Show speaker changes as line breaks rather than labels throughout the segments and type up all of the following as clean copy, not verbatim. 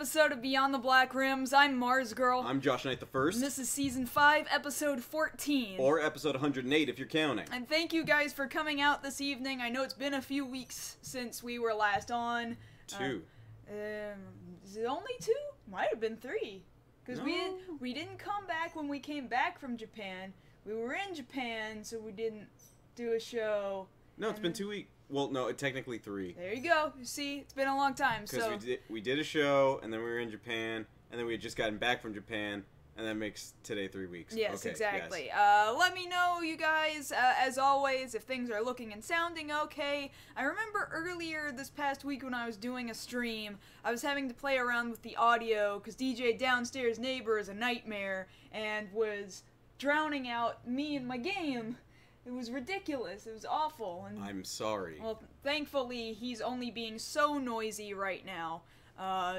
episode of Beyond the Black Rims. I'm Mars Girl.
I'm Josh Knight the First.
And this is Season 5, Episode 14.
Or Episode 108 if you're counting.
And thank you guys for coming out this evening. I know it's been a few weeks since we were last on.
Two.
Is it only 2? Might have been 3. Because we didn't come back when we came back from Japan. We were in Japan, so we didn't do a show.
No, it's been 2 weeks. Well, no, technically 3.
There you go. You see, it's been a long time.
Because we did a show, and then we were in Japan, and then we had just gotten back from Japan, and that makes today 3 weeks.
Yes,
okay,
exactly.
Yes.
Let me know, you guys, as always, if things are looking and sounding okay. I remember earlier this past week when I was doing a stream, I was having to play around with the audio, because DJ Downstairs Neighbor is a nightmare, and was drowning out me and my game. It was ridiculous. It was awful. And,
I'm sorry.
well, thankfully, he's only being so noisy right now.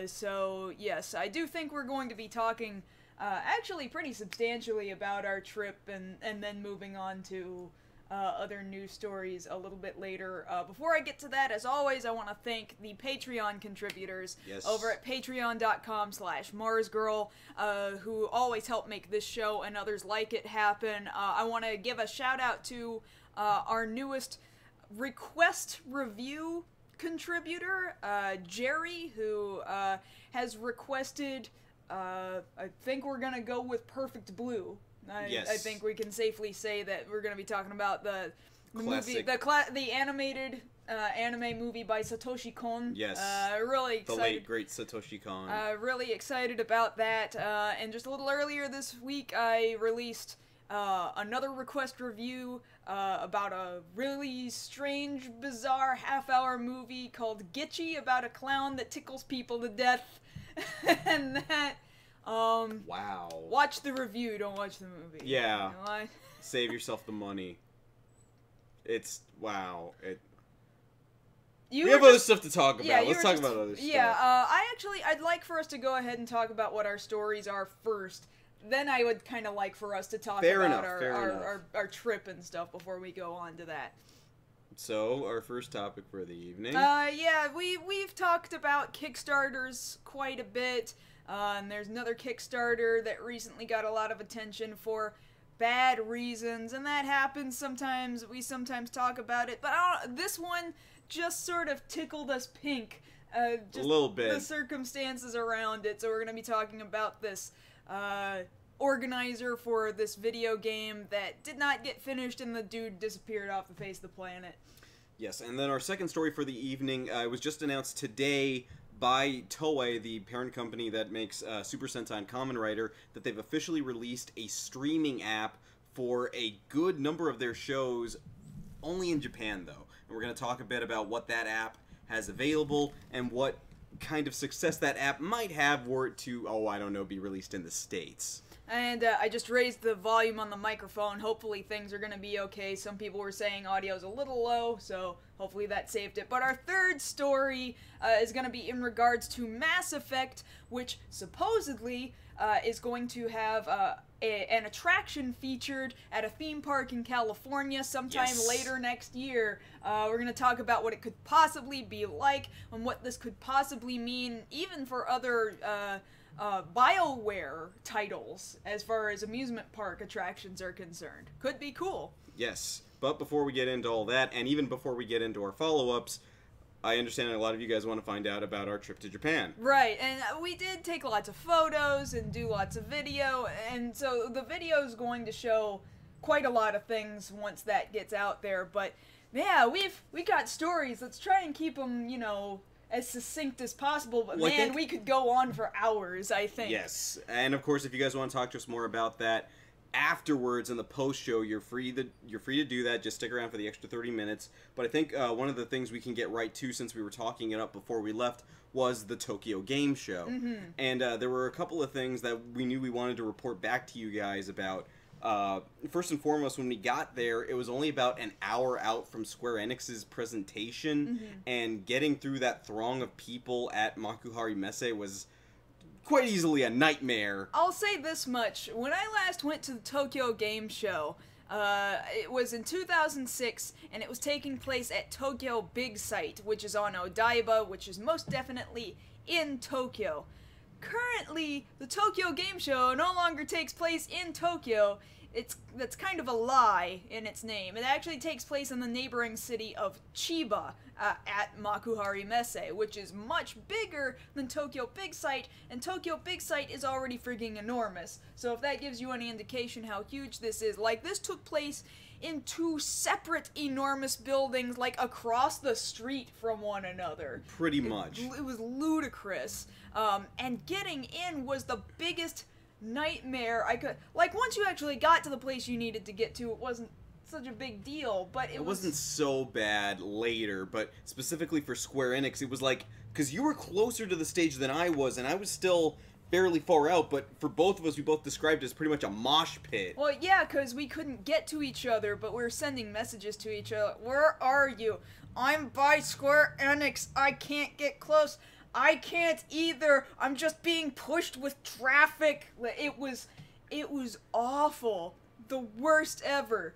So, yes, I do think we're going to be talking, actually pretty substantially about our trip and then moving on to other news stories a little bit later. Before I get to that, as always, I want to thank the Patreon contributors over at patreon.com/MarsGirl, who always help make this show and others like it happen. I want to give a shout out to our newest request review contributor, Jerry, who has requested, I think we're going to go with Perfect Blue. I think we can safely say that we're going to be talking about the movie, the animated anime movie by Satoshi Kon.
Yes.
Really excited.
The late, great Satoshi Kon.
Really excited about that. And just a little earlier this week, I released another request review about a really strange, bizarre half-hour movie called Gitchy, about a clown that tickles people to death. And that...
wow.
Watch the review, don't watch the movie.
Yeah.
You know what?
Save yourself the money. It's, wow. We have other stuff to talk about.
Yeah,
Let's talk about other stuff.
Yeah, I'd like for us to go ahead and talk about what our stories are first. Then I would kind of like for us to talk about our trip and stuff before we go on to that.
So, our first topic for the evening.
Yeah, we've talked about Kickstarters quite a bit. And there's another Kickstarter that recently got a lot of attention for bad reasons, and that happens sometimes. We sometimes talk about it, but this one just sort of tickled us pink. Just
a little bit.
The circumstances around it, so we're going to be talking about this organizer for this video game that did not get finished, and the dude disappeared off the face of the planet.
Yes, and then our second story for the evening was just announced today by Toei, the parent company that makes Super Sentai and Kamen Rider, that they've officially released a streaming app for a good number of their shows, only in Japan though. And we're going to talk a bit about what that app has available and what kind of success that app might have were it to, I don't know, be released in the States.
And I just raised the volume on the microphone. Hopefully things are going to be okay. Some people were saying audio's a little low, so hopefully that saved it. But our third story is going to be in regards to Mass Effect, which supposedly is going to have an attraction featured at a theme park in California sometime later next year. We're going to talk about what it could possibly be like and what this could possibly mean even for other... BioWare titles as far as amusement park attractions are concerned. Could be cool.
Yes, but before we get into all that, and even before we get into our follow-ups, I understand a lot of you guys want to find out about our trip to Japan.
Right, and we did take lots of photos and do lots of video, and so the video is going to show quite a lot of things once that gets out there, but yeah, we got stories. Let's try and keep them, you know, as succinct as possible, but well, man, we could go on for hours, I think.
Yes, and of course, if you guys want to talk to us more about that afterwards in the post-show, you're free to do that. Just stick around for the extra 30 minutes. But I think one of the things we can get right to, since we were talking it up before we left, was the Tokyo Game Show. Mm-hmm. And there were a couple of things that we knew we wanted to report back to you guys about. First and foremost, when we got there, it was only about an hour out from Square Enix's presentation, and getting through that throng of people at Makuhari Messe was quite easily a nightmare.
I'll say this much. When I last went to the Tokyo Game Show, it was in 2006, and it was taking place at Tokyo Big Sight, which is on Odaiba, which is most definitely in Tokyo. currently the Tokyo Game Show no longer takes place in Tokyo. That's kind of a lie in its name. It actually takes place in the neighboring city of Chiba at Makuhari Messe, which is much bigger than Tokyo Big Sight, and Tokyo Big Sight is already freaking enormous. So if that gives you any indication how huge this is, like, this took place in 2 separate enormous buildings, like, across the street from one another.
Pretty much.
It was ludicrous. And getting in was the biggest nightmare I could. Like, once you actually got to the place you needed to get to, it wasn't such a big deal, but it
wasn't so bad later, but specifically for Square Enix, it was like, because you were closer to the stage than I was, and I was still fairly far out, but for both of us, we both described it as pretty much a mosh pit.
Well, yeah, because we couldn't get to each other, but we were sending messages to each other. Where are you? I'm by Square Enix. I can't get close. I can't either. I'm just being pushed with traffic. It was awful. The worst ever.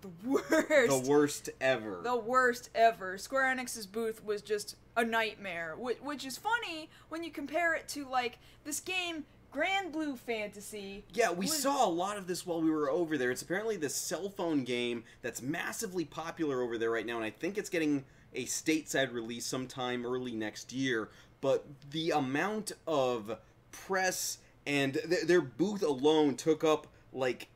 The worst.
The worst ever.
The worst ever. Square Enix's booth was just a nightmare, which is funny when you compare it to, like, this game, Grand Blue Fantasy.
Yeah, we saw a lot of this while we were over there. It's apparently this cell phone game that's massively popular over there right now, and I think it's getting a stateside release sometime early next year. But the amount of press and their booth alone took up, like,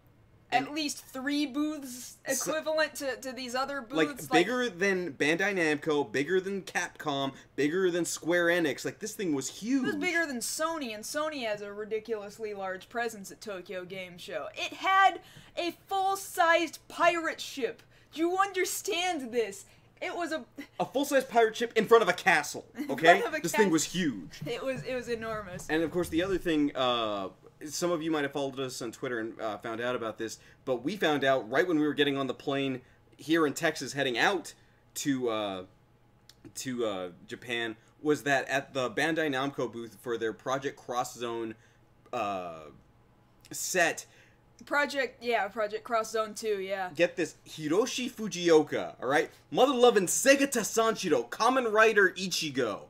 at least 3 booths equivalent to these other booths.
Like, bigger than Bandai Namco, bigger than Capcom, bigger than Square Enix. Like, this thing was huge.
It was bigger than Sony, and Sony has a ridiculously large presence at Tokyo Game Show. It had a full-sized pirate ship. Do you understand this? It was a
full-size pirate ship in front of a castle, okay? This thing was huge.
It was enormous.
And, of course, the other thing, some of you might have followed us on Twitter and found out about this, but we found out right when we were getting on the plane here in Texas heading out to Japan, was that at the Bandai Namco booth for their Project Cross Zone set...
Project Cross Zone 2, yeah.
Get this, Hiroshi Fujioka, alright? Mother-loving Segata Sanshiro, Kamen Rider Ichigo,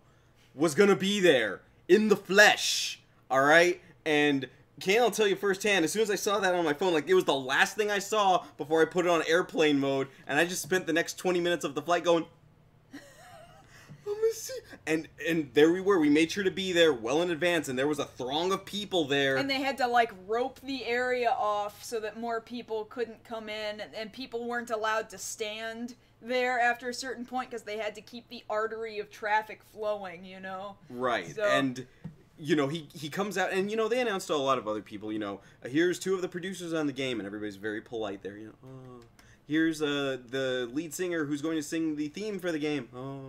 was gonna be there, in the flesh, alright? And Kane, I'll tell you firsthand, as soon as I saw that on my phone, like, it was the last thing I saw before I put it on airplane mode, and I just spent the next 20 minutes of the flight going, and there we were. We made sure to be there well in advance, and there was a throng of people there.
And they had to, like, rope the area off so that more people couldn't come in, and people weren't allowed to stand there after a certain point because they had to keep the artery of traffic flowing, you know?
Right,
so...
and... You know, he comes out, and, you know, they announced a lot of other people, you know, here's 2 of the producers on the game, and everybody's very polite there, you know, oh, here's the lead singer who's going to sing the theme for the game, oh,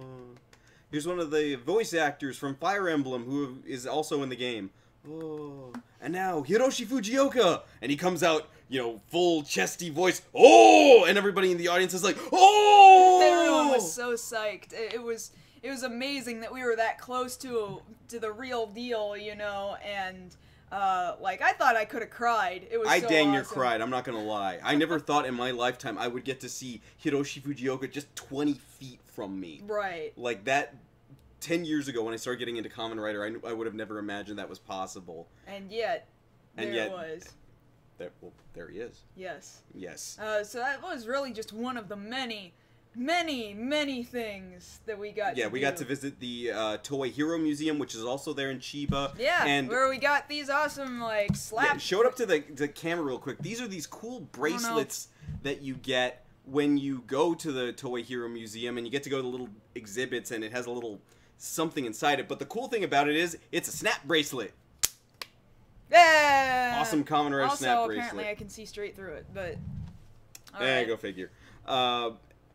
here's one of the voice actors from Fire Emblem who is also in the game, oh, and now, Hiroshi Fujioka, and he comes out, you know, full chesty voice, oh, and everybody in the audience is like, oh!
Everyone was so psyched. It was amazing that we were that close to the real deal, you know, and, like, I thought I could have cried. It was
I
so
dang near
awesome.
cried, I'm not gonna lie. I never thought in my lifetime I would get to see Hiroshi Fujioka just 20 feet from me.
Right.
Like, that, 10 years ago when I started getting into Kamen Rider, I would have never imagined that was possible.
And yet, there it was.
There he is.
Yes.
Yes.
So that was really just one of the many things that we got
we got to visit the Toei Hero Museum, which is also there in Chiba.
Yeah,
and
where we got these awesome, like,
Yeah, show it up to the camera real quick. These are these cool bracelets that you get when you go to the Toei Hero Museum, and you get to go to the little exhibits, and it has a little something inside it. But the cool thing about it is, it's a snap bracelet.
Yeah!
Awesome Kamen Rider snap bracelet.
Apparently I can see straight through it, but...
Go figure.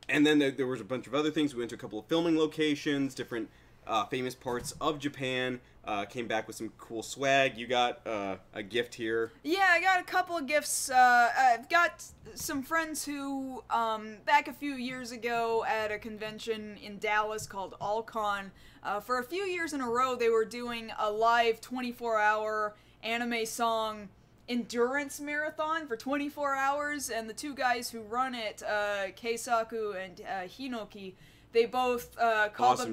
And then there was a bunch of other things. We went to a couple of filming locations, different famous parts of Japan. Came back with some cool swag. You got a gift here.
Yeah, I got a couple of gifts. I've got some friends who, back a few years ago at a convention in Dallas called Allcon, for a few years in a row they were doing a live 24-hour anime song endurance marathon for 24 hours, and the two guys who run it, Keisaku and Hinoki, they both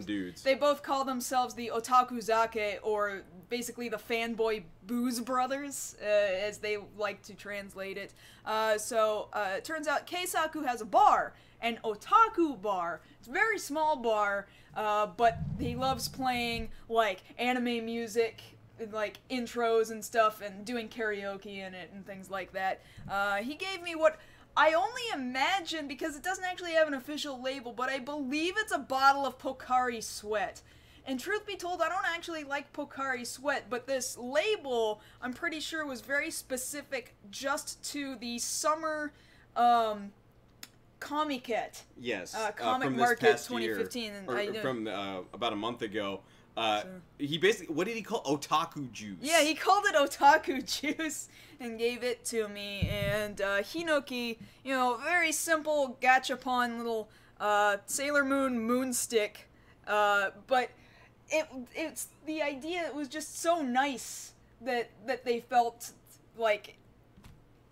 dudes.
They both call themselves the Otakuzake, or basically the fanboy booze brothers, as they like to translate it. It turns out Keisaku has a bar, an otaku bar. It's a very small bar, but he loves playing like anime music, like intros and stuff, and doing karaoke in it and things like that. He gave me what I only imagine, because it doesn't actually have an official label, but I believe it's a bottle of Pocari Sweat. And truth be told, I don't actually like Pocari Sweat, but this label, I'm pretty sure, was very specific just to the summer Comiket.
Yes.
Comic
from
Market
this past
2015.
Year,
And
from about a month ago. He basically, what did he call otaku juice?
Yeah, he called it otaku juice and gave it to me. And Hinoki, very simple gachapon little Sailor Moon moonstick, but it's the idea. It was just so nice that they felt like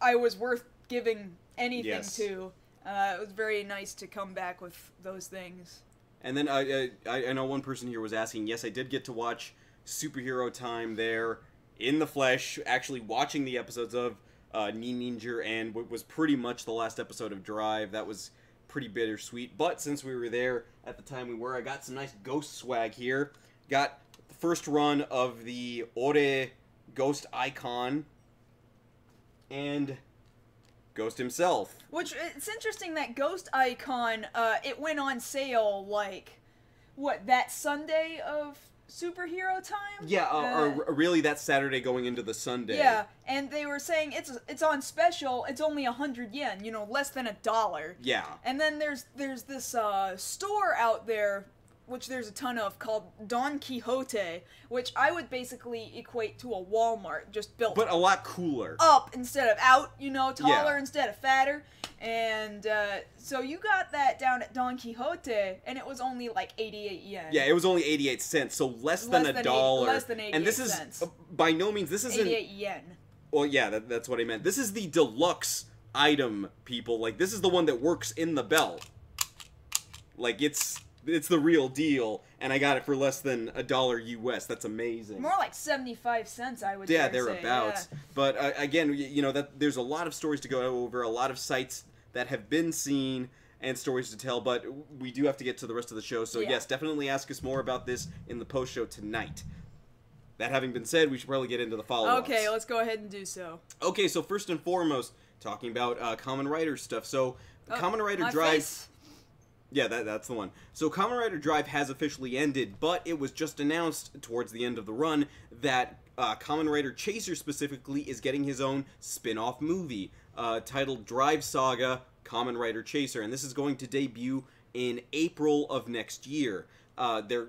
I was worth giving anything to. It was very nice to come back with those things.
And then I know one person here was asking, yes, I did get to watch Superhero Time there in the flesh, actually watching the episodes of Ninja and what was pretty much the last episode of Drive. That was pretty bittersweet. But since we were there at the time we were, I got some nice Ghost swag here. Got the first run of the Ore Ghost icon and Ghost himself.
Which, it's interesting that Ghost icon, it went on sale, like, that Sunday of Superhero Time?
Yeah, or really that Saturday going into the Sunday.
Yeah, and they were saying it's on special, it's only 100 yen, less than $1.
Yeah.
And then there's this store out there, which there's a ton of, called Don Quixote, which I would basically equate to a Walmart, just built
but a lot cooler.
Up instead of out, taller
Yeah.
instead of fatter. And so you got that down at Don Quixote, and it was only like 88 yen.
Yeah, it was only 88 cents, so less than $1.
Less than 88
and this
cents.
is, by no means, this isn't...
88 yen.
Well, yeah, that's what I meant. This is the deluxe item, people. Like, this is the one that works in the belt. Like, it's the real deal, and I got it for less than $1 US. That's amazing.
More like 75 cents, I would
Yeah,
say.
thereabouts. Yeah. But again, that there's a lot of stories to go over, a lot of sites that have been seen, and stories to tell. But we do have to get to the rest of the show. So yes, definitely ask us more about this in the post show tonight. That having been said, we should probably get into the follow-ups.
Okay, let's go ahead and do so.
Okay, so first and foremost, talking about Kamen Rider stuff. So Kamen Rider Drive.
Face.
Yeah, that's the one. So Kamen Rider Drive has officially ended, but it was just announced towards the end of the run that Kamen Rider Chaser specifically is getting his own spin-off movie titled Drive Saga Kamen Rider Chaser, and this is going to debut in April of next year. They're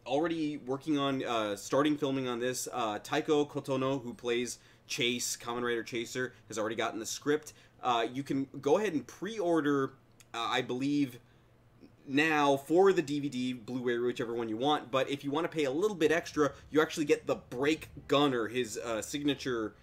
already working on starting filming on this. Taiko Kotono, who plays Chase, Kamen Rider Chaser, has already gotten the script. You can go ahead and pre-order, I believe, now for the DVD, Blu-ray, whichever one you want. But if you want to pay a little bit extra, you actually get the Break Gunner, his signature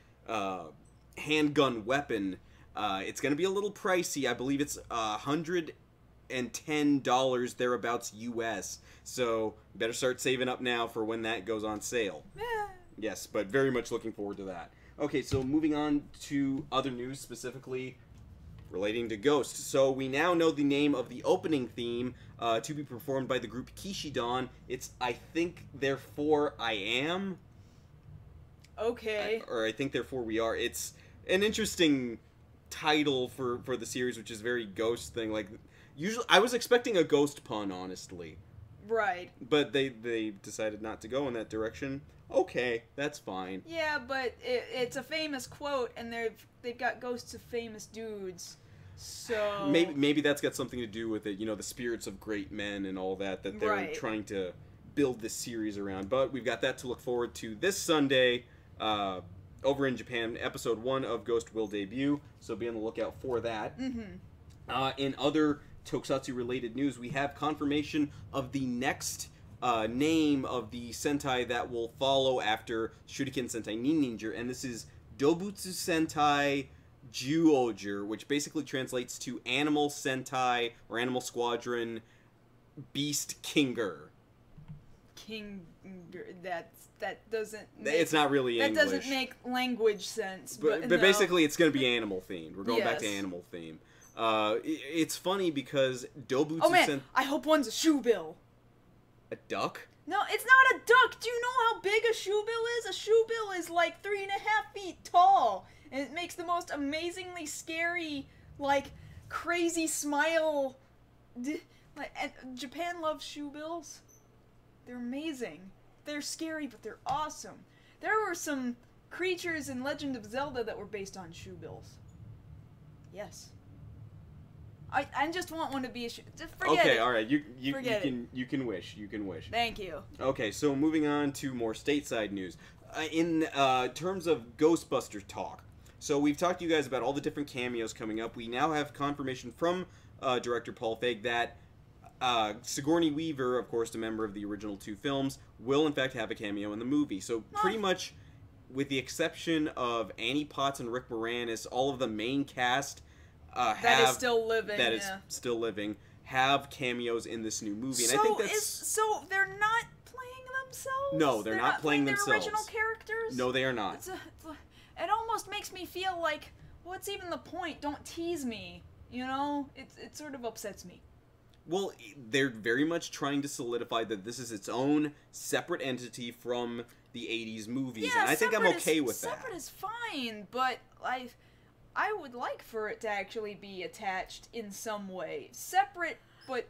handgun weapon. It's going to be a little pricey. I believe it's $110 thereabouts US. So better start saving up now for when that goes on sale. Yes, but very much looking forward to that. Okay, so moving on to other news, specifically relating to Ghost. So we now know the name of the opening theme to be performed by the group Kishidan. It's I Think Therefore I Am.
Okay.
Or I Think Therefore We Are. It's an interesting title for the series, which is very Ghost thing. Like, usually I was expecting a Ghost pun, honestly.
Right.
But they decided not to go in that direction. Okay, that's fine.
Yeah, but it's a famous quote, and they've got ghosts of famous dudes. So
maybe that's got something to do with it, the spirits of great men and all that they're trying to build this series around. But we've got that to look forward to this Sunday over in Japan. Episode 1 of Ghost will debut, so be on the lookout for that. Mm-hmm. In other Tokusatsu related news, we have confirmation of the next name of the Sentai that will follow after Shuriken Sentai Ninja, and this is Dobutsu Sentai Zyuohger, which basically translates to Animal Sentai or Animal Squadron Beast Kinger.
That doesn't make,
it's not really
that
English.
doesn't make language sense.
But
no.
basically, it's going to be animal themed. We're going back to
Yes.
animal theme. It's funny because Dobutsu
Oh man, I hope one's a shoe bill.
a duck?
No, it's not a duck. Do you know how big a shoe bill is? A shoe bill is like 3.5 feet tall, and it makes the most amazingly scary, like crazy smile. And Japan loves shoe bills. They're amazing. They're scary, but they're awesome. There were some creatures in Legend of Zelda that were based on shoe bills. Yes. I just want one to be a shoe. Just forget
Okay,
it.
all right. You
Forget
can you can wish. You can wish.
Thank you.
Okay, so moving on to more stateside news. In terms of Ghostbusters talk, so we've talked to you guys about all the different cameos coming up. We now have confirmation from director Paul Feig that Sigourney Weaver, of course, a member of the original 2 films, will in fact have a cameo in the movie. So pretty much, with the exception of Annie Potts and Rick Moranis, all of the main cast
That is still living.
that is still living have cameos in this new movie, and
So
I think that's
so they're not playing themselves.
No, they're not playing
their
themselves.
original characters.
no, they are not.
It almost makes me feel like, what's even the point? Don't tease me. You know, it sort of upsets me.
Well, they're very much trying to solidify that this is its own separate entity from the 80s movies,
Yeah,
and I think I'm okay with that.
Separate is fine, but I would like for it to actually be attached in some way. Separate, but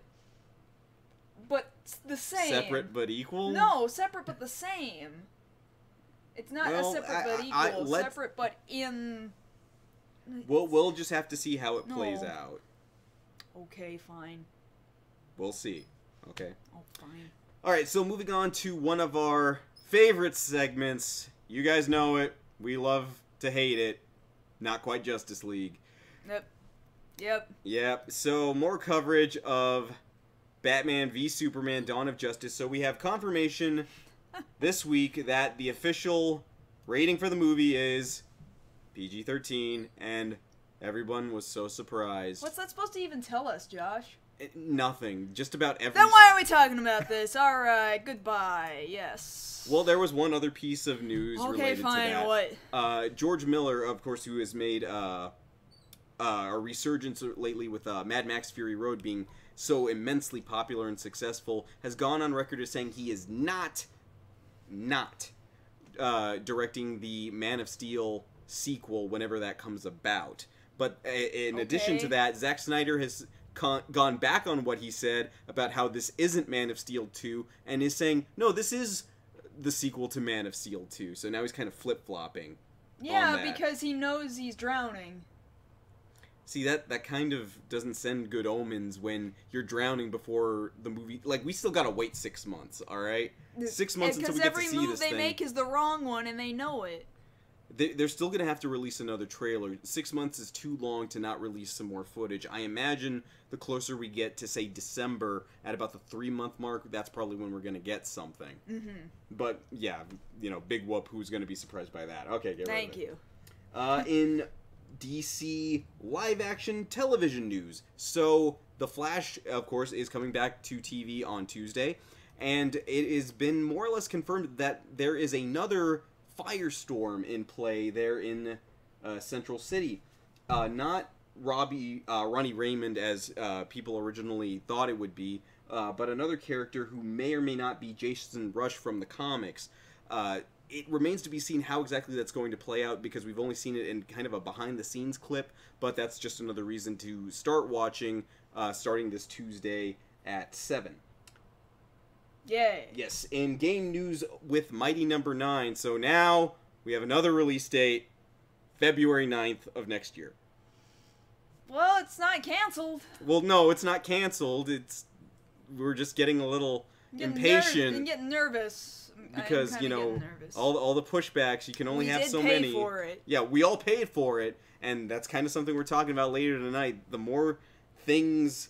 the same.
Separate but equal?
No, separate but the same. It's not
Well,
a separate but equal. Separate but in.
We'll just have to see how it
No.
plays out.
Okay, fine.
We'll see. Okay.
Oh, fine.
Alright, so moving on to one of our favorite segments. You guys know it. We love to hate it. Not quite Justice League.
Yep.
Yep. So more coverage of Batman v Superman: Dawn of Justice. So we have confirmation this week that the official rating for the movie is PG-13, and everyone was so surprised.
What's that supposed to even tell us, Josh?
Nothing. Just about every...
Then why are we talking about this? Alright, goodbye. Yes.
Well, there was one other piece of news
okay,
related
fine,
to that.
What?
George Miller, of course, who has made a resurgence lately with Mad Max Fury Road being so immensely popular and successful, has gone on record as saying he is not directing the Man of Steel sequel whenever that comes about. But in addition to that, Zack Snyder has gone back on what he said about how this isn't Man of Steel 2 and is saying, no, this is the sequel to Man of Steel 2. So now he's kind of flip-flopping.
Yeah, because he knows he's drowning.
See, that kind of doesn't send good omens when you're drowning before the movie. Like, we still gotta wait 6 months, alright? 6 months until we get to see this thing.
Because every move they make is the wrong one, and they know it.
They're still going to have to release another trailer. 6 months is too long to not release some more footage. I imagine the closer we get to, say, December, at about the 3-month mark, that's probably when we're going to get something.
Mm-hmm.
But, yeah, big whoop, who's going to be surprised by that? Okay, get
Thank
rid of it.
you.
In DC live-action television news. So, The Flash, of course, is coming back to TV on Tuesday, and it has been more or less confirmed that there is another firestorm in play there in Central City. Not Ronnie Raymond as people originally thought it would be, but another character who may or may not be Jason Rush from the comics. It remains to be seen how exactly that's going to play out because we've only seen it in kind of a behind-the-scenes clip, but that's just another reason to start watching starting this Tuesday at 7.
Yay.
Yes, in game news with Mighty Number 9, so now we have another release date, February 9th of next year.
Well, it's not canceled.
Well, no, it's not canceled. We're just getting a little impatient.
I'm getting nervous.
Because, all the pushbacks, you can only have so many.
We did pay for it.
Yeah, we all paid for it, and that's kind of something we're talking about later tonight. The more things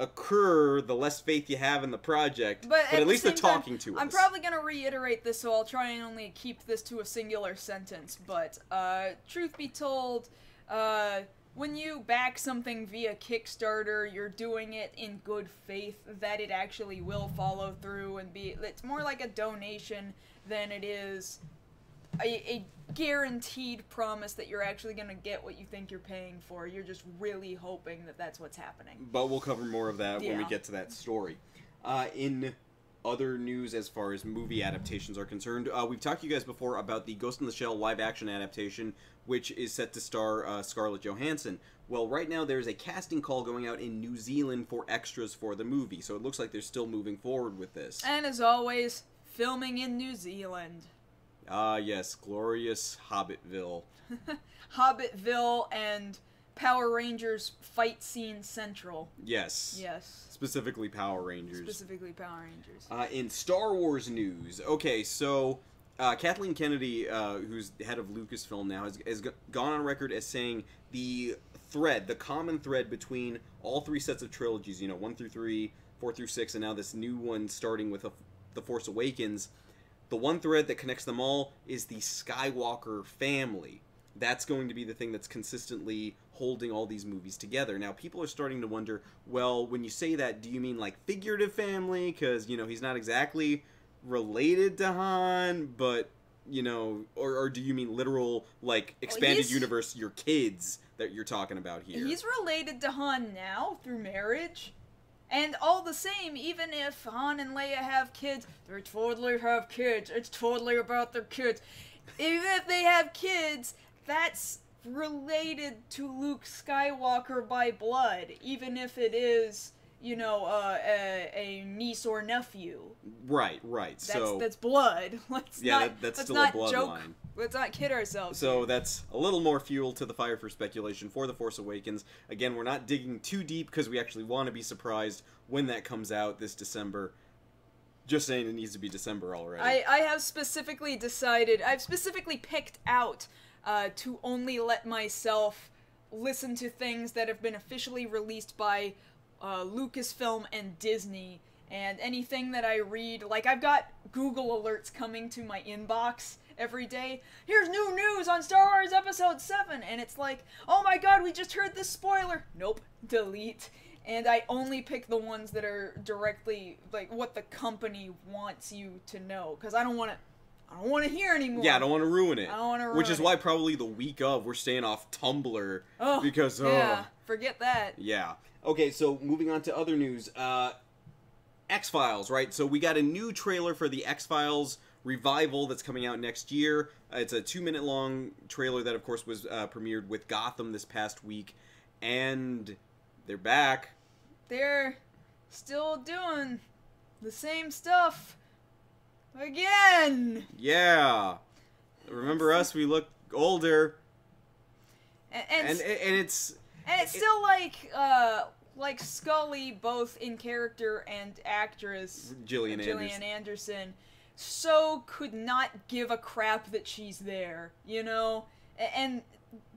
occur, the less faith you have in the project.
But
at least they're talking to us.
I'm probably going to reiterate this, so I'll try and only keep this to a singular sentence. But, truth be told, when you back something via Kickstarter, you're doing it in good faith that it actually will follow through and be... It's more like a donation than it is a guaranteed promise that you're actually going to get what you think you're paying for. You're just really hoping that that's what's happening.
But we'll cover more of that when we
Yeah.
get to that story. In other news as far as movie adaptations are concerned, we've talked to you guys before about the Ghost in the Shell live-action adaptation, which is set to star Scarlett Johansson. Well, right now there's a casting call going out in New Zealand for extras for the movie, so it looks like they're still moving forward with this.
And as always, filming in New Zealand.
Ah, yes, glorious Hobbitville.
Hobbitville and Power Rangers fight scene central.
Yes.
Yes.
Specifically Power Rangers.
Specifically Power Rangers.
In Star Wars news, okay, so Kathleen Kennedy, who's the head of Lucasfilm now, has gone on record as saying the common thread between all three sets of trilogies, 1 through 3, 4 through 6, and now this new one starting with The Force Awakens, the one thread that connects them all is the Skywalker family. That's going to be the thing that's consistently holding all these movies together. Now, people are starting to wonder, well, when you say that, do you mean like figurative family? Because, he's not exactly related to Han, but, or do you mean literal, like, expanded universe, your kids that you're talking about here?
He's related to Han now through marriage. And all the same, even if Han and Leia have kids, they totally have kids. It's totally about their kids. Even if they have kids, that's related to Luke Skywalker by blood. Even if it is, a niece or nephew.
Right.
That's blood.
That's still a bloodline.
Let's not kid ourselves.
So that's a little more fuel to the fire for speculation for The Force Awakens. Again, we're not digging too deep because we actually want to be surprised when that comes out this December. Just saying it needs to be December already.
I've specifically picked out to only let myself listen to things that have been officially released by Lucasfilm and Disney. And anything that I read, like I've got Google alerts coming to my inbox every day. Here's new news on Star Wars Episode 7, and it's like, oh my god, we just heard this spoiler. Nope, delete. And I only pick the ones that are directly, like, what the company wants you to know, because I don't want to hear anymore.
Yeah, I don't want to ruin it.
I don't want to ruin it.
Which is why probably the week of, we're staying off Tumblr.
Oh,
because,
yeah, forget that.
Yeah. Okay, so moving on to other news. X-Files, right? So we got a new trailer for the X-Files revival that's coming out next year. It's a 2-minute long trailer that, of course, was premiered with Gotham this past week. And they're back.
They're still doing the same stuff. Again!
Yeah. Remember us? We look older.
And it's
it's
still like Scully, both in character and actress,
Gillian
Anderson, so could not give a crap that she's there, And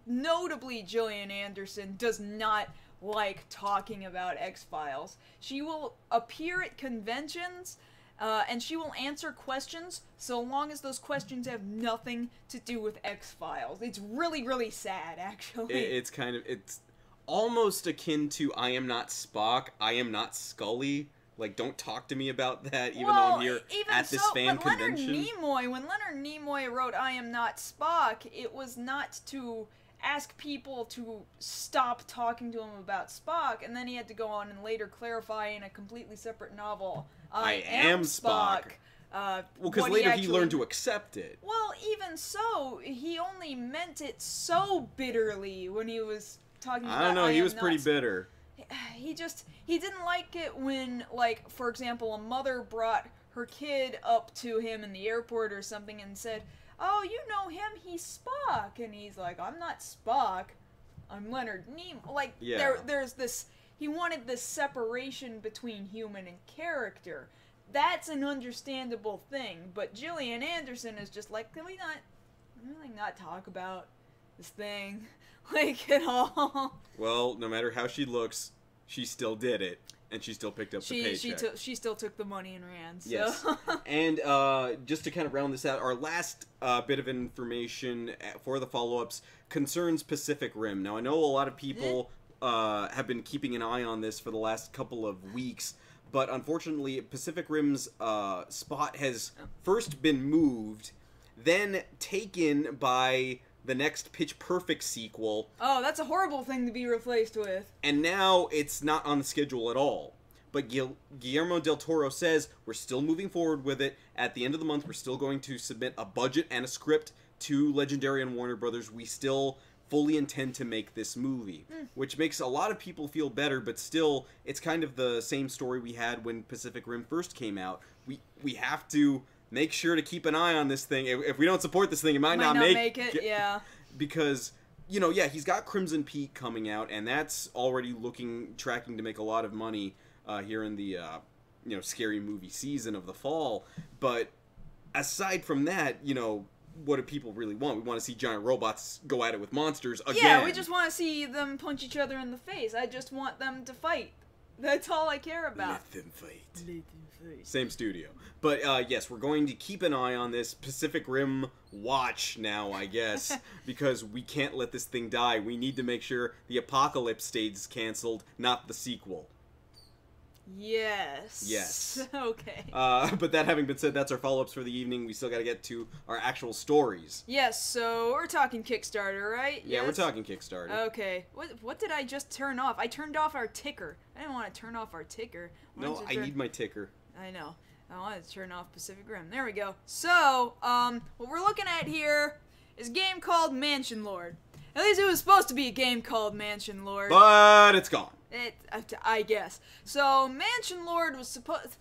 notably, Gillian Anderson does not like talking about X-Files. She will appear at conventions, and she will answer questions so long as those questions have nothing to do with X-Files. It's really, really sad, actually.
It's almost akin to I am not Spock, I am not Scully. Like, don't talk to me about that, even though I'm here at this fan convention.
When Leonard Nimoy wrote I am not Spock, it was not to ask people to stop talking to him about Spock, and then he had to go on and later clarify in a completely separate novel, I am Spock.
Well, because later he learned to accept it.
Well, even so, he only meant it so bitterly when he was talking about
I don't know, he was pretty bitter.
He didn't like it when, like, for example, a mother brought her kid up to him in the airport or something and said, oh, you know him, he's Spock. And he's like, I'm not Spock, I'm Leonard Nimoy. Like,
yeah.
there's this, he wanted this separation between human and character. That's an understandable thing, but Gillian Anderson is just like, can we not talk about this thing, like, at all?
Well, no matter how she looks, she still did it. And she still picked up the paycheck.
She still took the money in rands. So.
Yes. And just to kind of round this out, our last bit of information for the follow-ups concerns Pacific Rim. Now, I know a lot of people have been keeping an eye on this for the last couple of weeks, but unfortunately, Pacific Rim's spot has first been moved, then taken by the next Pitch Perfect sequel.
Oh, that's a horrible thing to be replaced with.
And now it's not on the schedule at all. But Guillermo del Toro says we're still moving forward with it. At the end of the month, we're still going to submit a budget and a script to Legendary and Warner Brothers. We still fully intend to make this movie, which makes a lot of people feel better, but still, it's kind of the same story we had when Pacific Rim first came out. We have to make sure to keep an eye on this thing. If we don't support this thing, it might not make
it. Yeah.
Because, he's got Crimson Peak coming out, and that's already tracking to make a lot of money here in the, scary movie season of the fall. But aside from that, what do people really want? We want to see giant robots go at it with monsters again.
Yeah, we just want to see them punch each other in the face. I just want them to fight. That's all I care about.
Let them fight. Same studio. But, yes, we're going to keep an eye on this Pacific Rim watch now, I guess, because we can't let this thing die. We need to make sure the Apocalypse stays canceled, not the sequel.
Yes.
Yes.
Okay.
But that having been said, that's our follow-ups for the evening. We still got to get to our actual stories.
Yes, so we're talking Kickstarter, right?
Yeah,
yes?
we're talking Kickstarter.
Okay. What did I just turn off? I turned off our ticker. I didn't want to turn off our ticker.
I need my ticker.
I know. I wanted to turn off Pacific Rim. There we go. So, what we're looking at here is a game called Mansion Lord. At least it was supposed to be a game called Mansion Lord.
But it's gone.
I guess. So, Mansion Lord was supposed...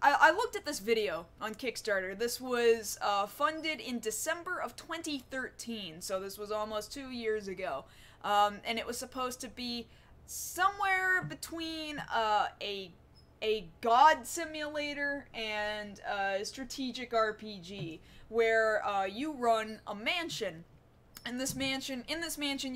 I looked at this video on Kickstarter. This was funded in December of 2013, so this was almost 2 years ago. And it was supposed to be somewhere between a god simulator and a strategic RPG, where you run a mansion. In this mansion,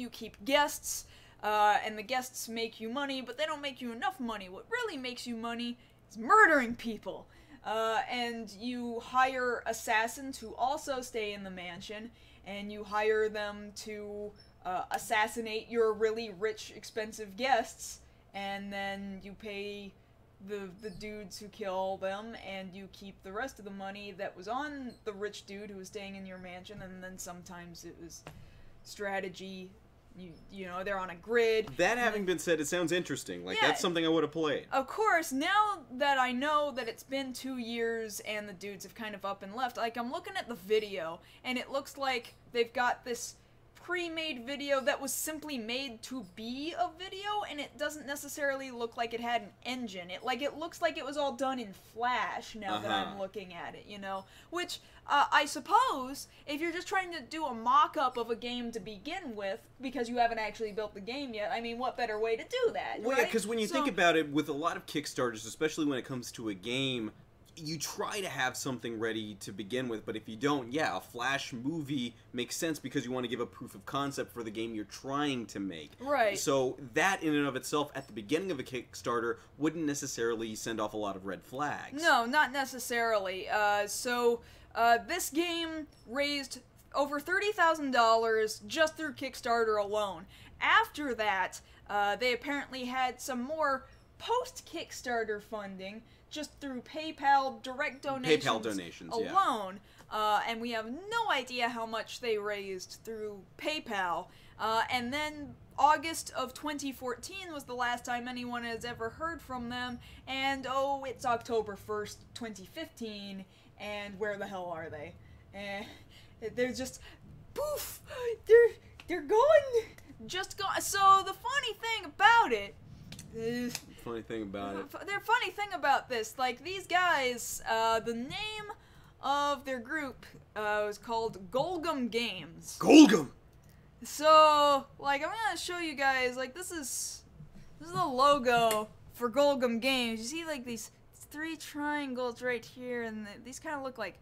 you keep guests, and the guests make you money, but they don't make you enough money. What really makes you money is murdering people. And you hire assassins who also stay in the mansion, and you hire them to assassinate your really rich, expensive guests, and then you pay the dudes who kill them, and you keep the rest of the money that was on the rich dude who was staying in your mansion. And then sometimes it was strategy. You know, they're on a grid.
That having been said, it sounds interesting. That's something I would have played.
Of course, now that I know that it's been 2 years and the dudes have kind of up and left, I'm looking at the video, and it looks like they've got this pre-made video that was simply made to be a video, and it doesn't necessarily look like it had an engine. It looks like it was all done in Flash now that I'm looking at it, which I suppose if you're just trying to do a mock-up of a game to begin with because you haven't actually built the game yet, I mean, what better way to do that?
Well,
right?
Yeah, because when you think about it, with a lot of Kickstarters, especially when it comes to a game, you try to have something ready to begin with, but if you don't, yeah, a Flash movie makes sense because you want to give a proof of concept for the game you're trying to make.
Right.
So that in and of itself, at the beginning of a Kickstarter, wouldn't necessarily send off a lot of red flags.
No, not necessarily. This game raised over $30,000 just through Kickstarter alone. After that, they apparently had some more post-Kickstarter funding just through PayPal direct donations, alone.
Yeah.
And we have no idea how much they raised through PayPal. And then August of 2014 was the last time anyone has ever heard from them. And it's October 1st, 2015, and where the hell are they? They're just poof. They're gone. Just gone. So the funny thing about it.
The funny thing
about this, these guys, the name of their group was called Golgum Games.
Golgum!
So, I'm gonna show you guys, this is the logo for Golgum Games. You see, these 3 triangles right here, and these kind of look like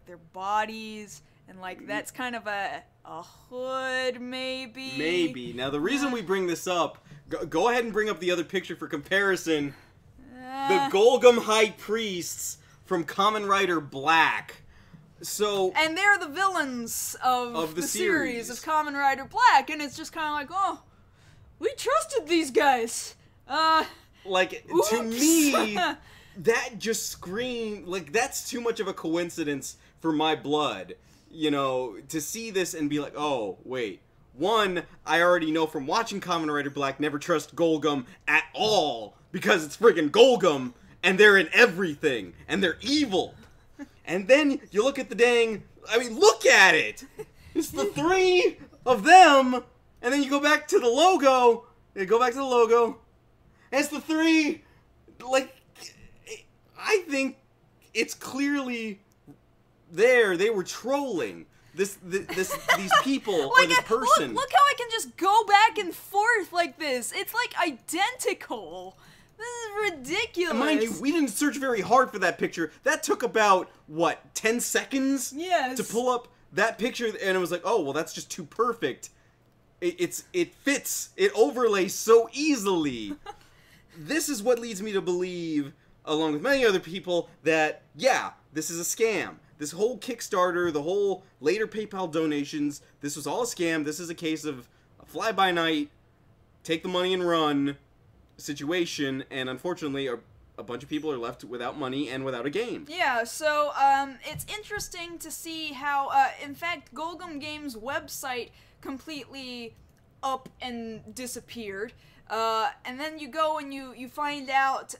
their bodies, and that's kind of a hood, maybe.
Maybe. Now, the reason we bring this up, go ahead and bring up the other picture for comparison. the Golgum High Priests from Kamen Rider Black. So,
and they're the villains of the series of Kamen Rider Black, and it's just kind of like, oh, we trusted these guys.
Like,
oops.
to me, that just screamed, like, that's too much of a coincidence for my blood, you know, to see this and be like, oh, wait. One, I already know from watching Kamen Rider Black, never trust Golgum at all, because it's friggin' Golgum, and they're in everything, and they're evil. And then you look at the dang, I mean, look at it! It's the three of them, and then you go back to the logo, and it's the three, like, I think it's clearly there, they were trolling. These people,
like,
or this person.
Look how I can just go back and forth like this. It's like identical. This is ridiculous.
And mind you, we didn't search very hard for that picture. That took about, what, 10 seconds?
Yes.
To pull up that picture, and it was like, oh, well, that's just too perfect. It fits. It overlays so easily. This is what leads me to believe, along with many other people, that, yeah, this is a scam. This whole Kickstarter, the whole later PayPal donations, this was all a scam. This is a case of a fly-by-night, take the money and run situation, and unfortunately, a bunch of people are left without money and without a game.
Yeah, so, it's interesting to see how, in fact, Golgum Games' website completely up and disappeared. And then you go and you find out,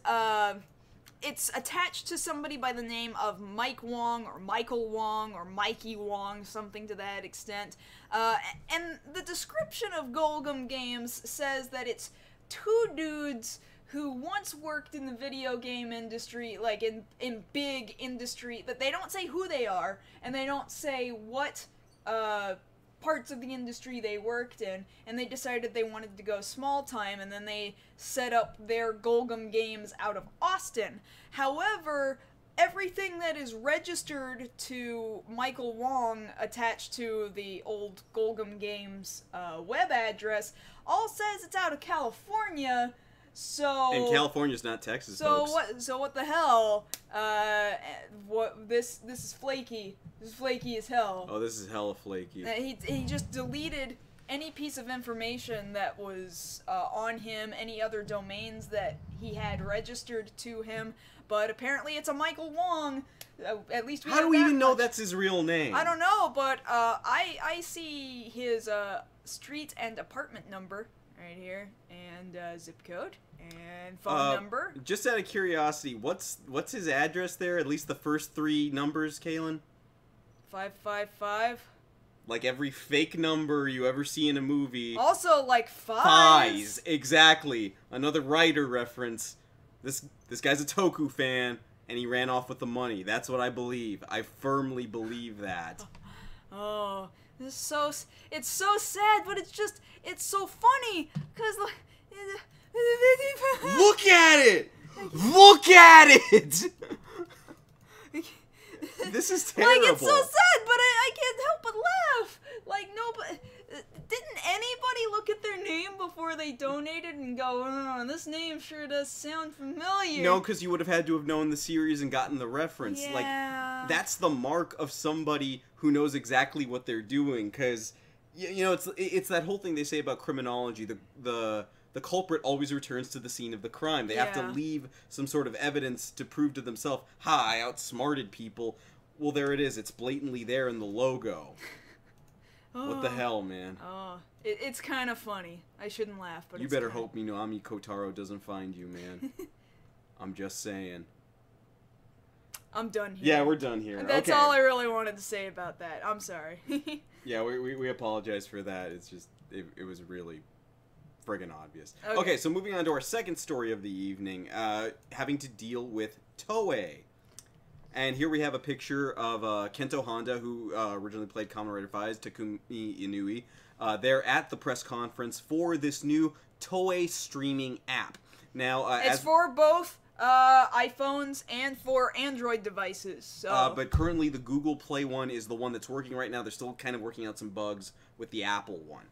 it's attached to somebody by the name of Mike Wong, or Michael Wong, or Mikey Wong, something to that extent. And the description of Golgum Games says that it's two dudes who once worked in the video game industry, like in big industry, but they don't say who they are, and they don't say what parts of the industry they worked in, and they decided they wanted to go small time, and then they set up their Golgum Games out of Austin. However, everything that is registered to Michael Wong attached to the old Golgum Games web address all says it's out of California. So,
and California's not Texas, folks.
So what the hell? This is flaky. This is flaky as hell.
Oh, this is hella flaky.
He just deleted any piece of information that was on him, any other domains that he had registered to him. But apparently it's a Michael Wong. At least we
How do we even know that's his real name?
I don't know, but I see his street and apartment number right here, and zip code, and phone number.
Just out of curiosity, what's his address there? At least the first three numbers, Kaylin?
555.
Like every fake number you ever see in a movie.
Also, like
Fies, exactly. Another writer reference. This guy's a Toku fan, and he ran off with the money. That's what I believe. I firmly believe that.
Oh, it's so sad, but it's so funny, cause like,
look at it! Look at it! This is terrible.
Like, it's so sad, but I can't help but laugh. Like, no, but didn't anybody look at their name before they donated and go, oh, this name sure does sound familiar?
No, because you would have had to have known the series and gotten the reference.
Yeah.
Like, that's the mark of somebody who knows exactly what they're doing, because, you know, it's that whole thing they say about criminology. The culprit always returns to the scene of the crime. They have to leave some sort of evidence to prove to themselves, ha, I outsmarted people. Well, there it is. It's blatantly there in the logo. What the hell, man?
Oh, it's kind of funny. I shouldn't laugh, but
you better hope Minami Kotaro doesn't find you, man. I'm just saying.
I'm done here.
Yeah, we're done here.
That's all I really wanted to say about that. I'm sorry.
Yeah, we apologize for that. It's just, it was really friggin' obvious. Okay, so moving on to our second story of the evening, having to deal with Toei. And here we have a picture of Kento Honda, who originally played Kamen Rider 5's Takumi Inui. They're at the press conference for this new Toei streaming app. Now,
it's for both iPhones and for Android devices. So.
But currently the Google Play one is the one that's working right now. They're still kind of working out some bugs with the Apple one.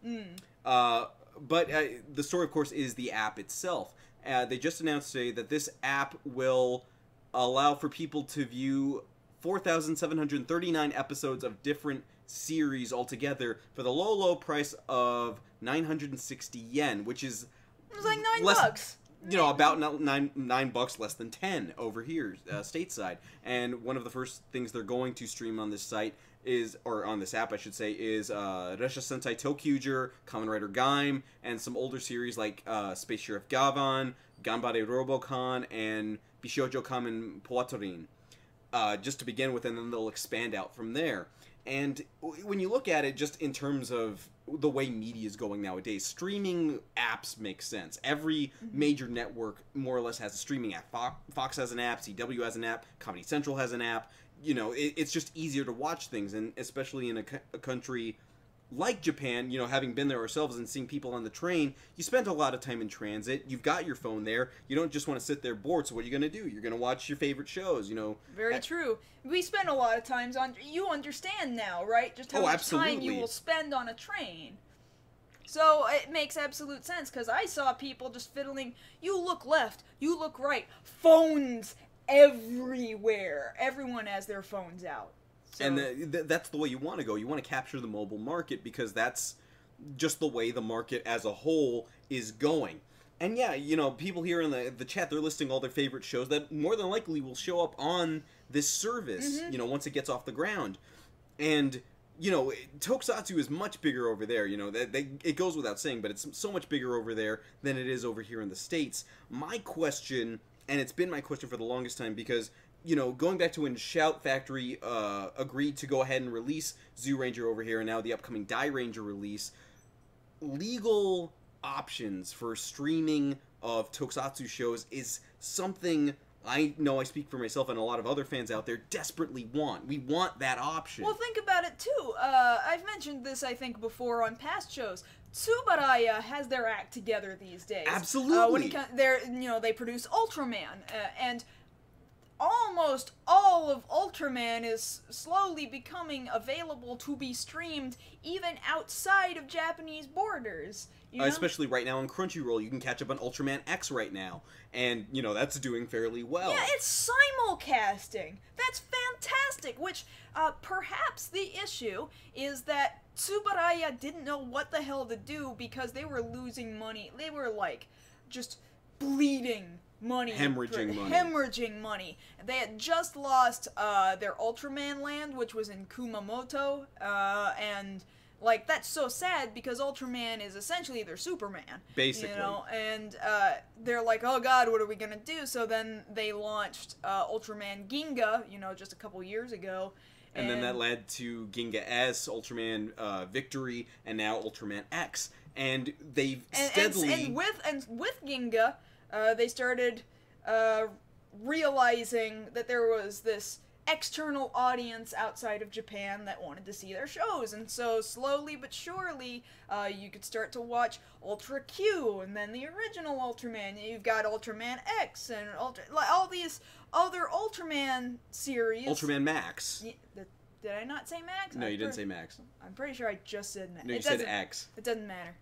But the story, of course, is the app itself. They just announced today that this app will allow for people to view 4,739 episodes of different series altogether for the low price of 960 yen, which is
it was like $9.
You know, about $9 less than 10 over here, stateside. And one of the first things they're going to stream on this site is, or on this app, I should say, is Resha Sentai Tokyuger, Kamen Rider Gaim, and some older series like Space Sheriff Gavan, Ganbare Robocan, and Bishoujo Kamen Poatorin. Just to begin with, and then they'll expand out from there. And when you look at it just in terms of the way media is going nowadays, streaming apps make sense. Every major network more or less has a streaming app. Fox has an app, CW has an app, Comedy Central has an app. You know, it's just easier to watch things, and especially in a country like Japan, you know, having been there ourselves and seeing people on the train, you spend a lot of time in transit. You've got your phone there. You don't just want to sit there bored, so what are you going to do? You're going to watch your favorite shows, you know.
Very true. We spend a lot of times on... You understand now, right? Just how much time you will spend on a train. So it makes absolute sense, because I saw people just fiddling. You look left, you look right. Phones everywhere. Everyone has their phones out. So.
And that's the way you want to go. You want to capture the mobile market because that's just the way the market as a whole is going. And yeah, you know, people here in the chat, they're listing all their favorite shows that more than likely will show up on this service, you know, once it gets off the ground. And, you know, Tokusatsu is much bigger over there, you know, it goes without saying, but it's so much bigger over there than it is over here in the States. My question, and it's been my question for the longest time, because... You know, going back to when Shout Factory agreed to go ahead and release Zoo Ranger over here, and now the upcoming Die Ranger release, legal options for streaming of Tokusatsu shows is something I know I speak for myself and a lot of other fans out there desperately want. We want that option.
Well, think about it, too. I've mentioned this, I think, before on past shows. Tsubaraya has their act together these days.
Absolutely.
They produce Ultraman, and... almost all of Ultraman is slowly becoming available to be streamed even outside of Japanese borders. You know?
Especially right now on Crunchyroll, you can catch up on Ultraman X right now, and, you know, that's doing fairly well.
Yeah, it's simulcasting. That's fantastic, which, perhaps the issue is that Tsubaraya didn't know what the hell to do because they were losing money. They were, like, just bleeding money. Hemorrhaging money. They had just lost their Ultraman land, which was in Kumamoto, and like that's so sad because Ultraman is essentially their Superman.
Basically.
You know, and they're like, oh god, what are we gonna do? So then they launched Ultraman Ginga, you know, just a couple years ago.
And then that led to Ginga S, Ultraman Victory, and now Ultraman X. And they've steadily...
And with Ginga... they started realizing that there was this external audience outside of Japan that wanted to see their shows, and so slowly but surely you could start to watch Ultra Q, and then the original Ultraman. You've got Ultraman X, and all these other Ultraman series.
Ultraman Max.
Did I not say Max?
No, you didn't say Max.
I'm pretty sure I just said Max.
No, you said X.
It doesn't matter.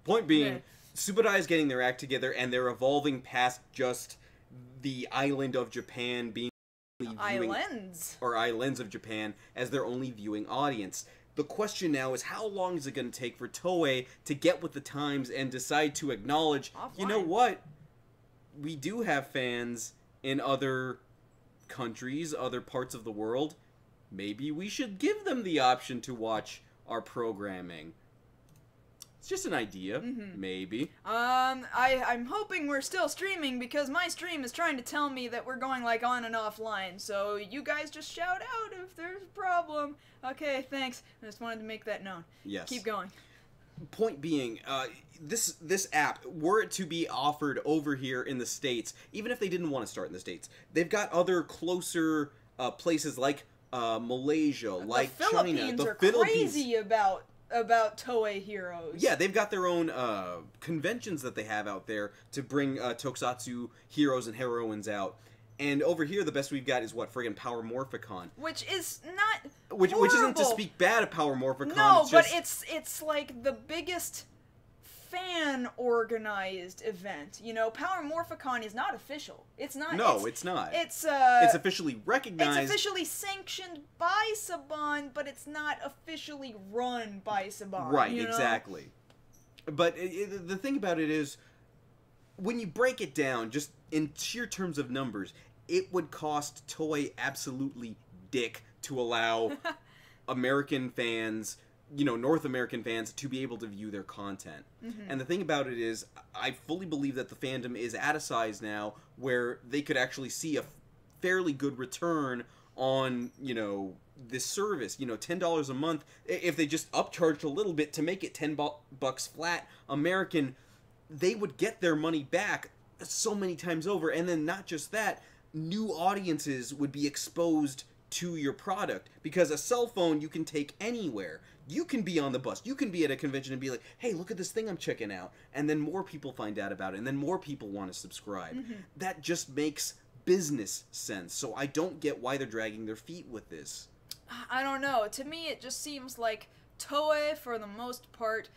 Point being... Tsubaraya is getting their act together, and they're evolving past just the island of Japan being
islands
of Japan as their only viewing audience. The question now is, how long is it going to take for Toei to get with the times and decide to acknowledge, you know what, we do have fans in other countries, other parts of the world. Maybe we should give them the option to watch our programming. It's just an idea, maybe.
I'm hoping we're still streaming because my stream is trying to tell me that we're going, like, on and offline, so you guys just shout out if there's a problem. Okay, thanks. I just wanted to make that known.
Yes.
Keep going.
Point being, this app, were it to be offered over here in the States, even if they didn't want to start in the States, they've got other closer places like Malaysia, like China.
The Philippines are crazy about Toei heroes.
Yeah, they've got their own conventions that they have out there to bring Tokusatsu heroes and heroines out. And over here, the best we've got is what, friggin' Power Morphicon.
Which is not
Which isn't to speak bad of Power Morphicon.
No, but it's like the biggest fan-organized event. You know, Power Morphicon is not official. It's not.
No, it's not.
It's
officially recognized.
It's officially sanctioned by Saban, but it's not officially run by Saban.
Right,
you know?
exactly. But the thing about it is, when you break it down, just in sheer terms of numbers, it would cost Toei absolutely dick to allow American fans, you know, North American fans, to be able to view their content. And the thing about it is, I fully believe that the fandom is at a size now where they could actually see a fairly good return on, you know, this service. You know, $10 a month, if they just upcharged a little bit to make it $10 flat American, they would get their money back so many times over. And then not just that, new audiences would be exposed to your product, because a cell phone you can take anywhere. You can be on the bus, you can be at a convention and be like, hey, look at this thing I'm checking out, and then more people find out about it, and then more people want to subscribe. That just makes business sense. So I don't get why they're dragging their feet with this.
I don't know. To me, it just seems like Toei, for the most part,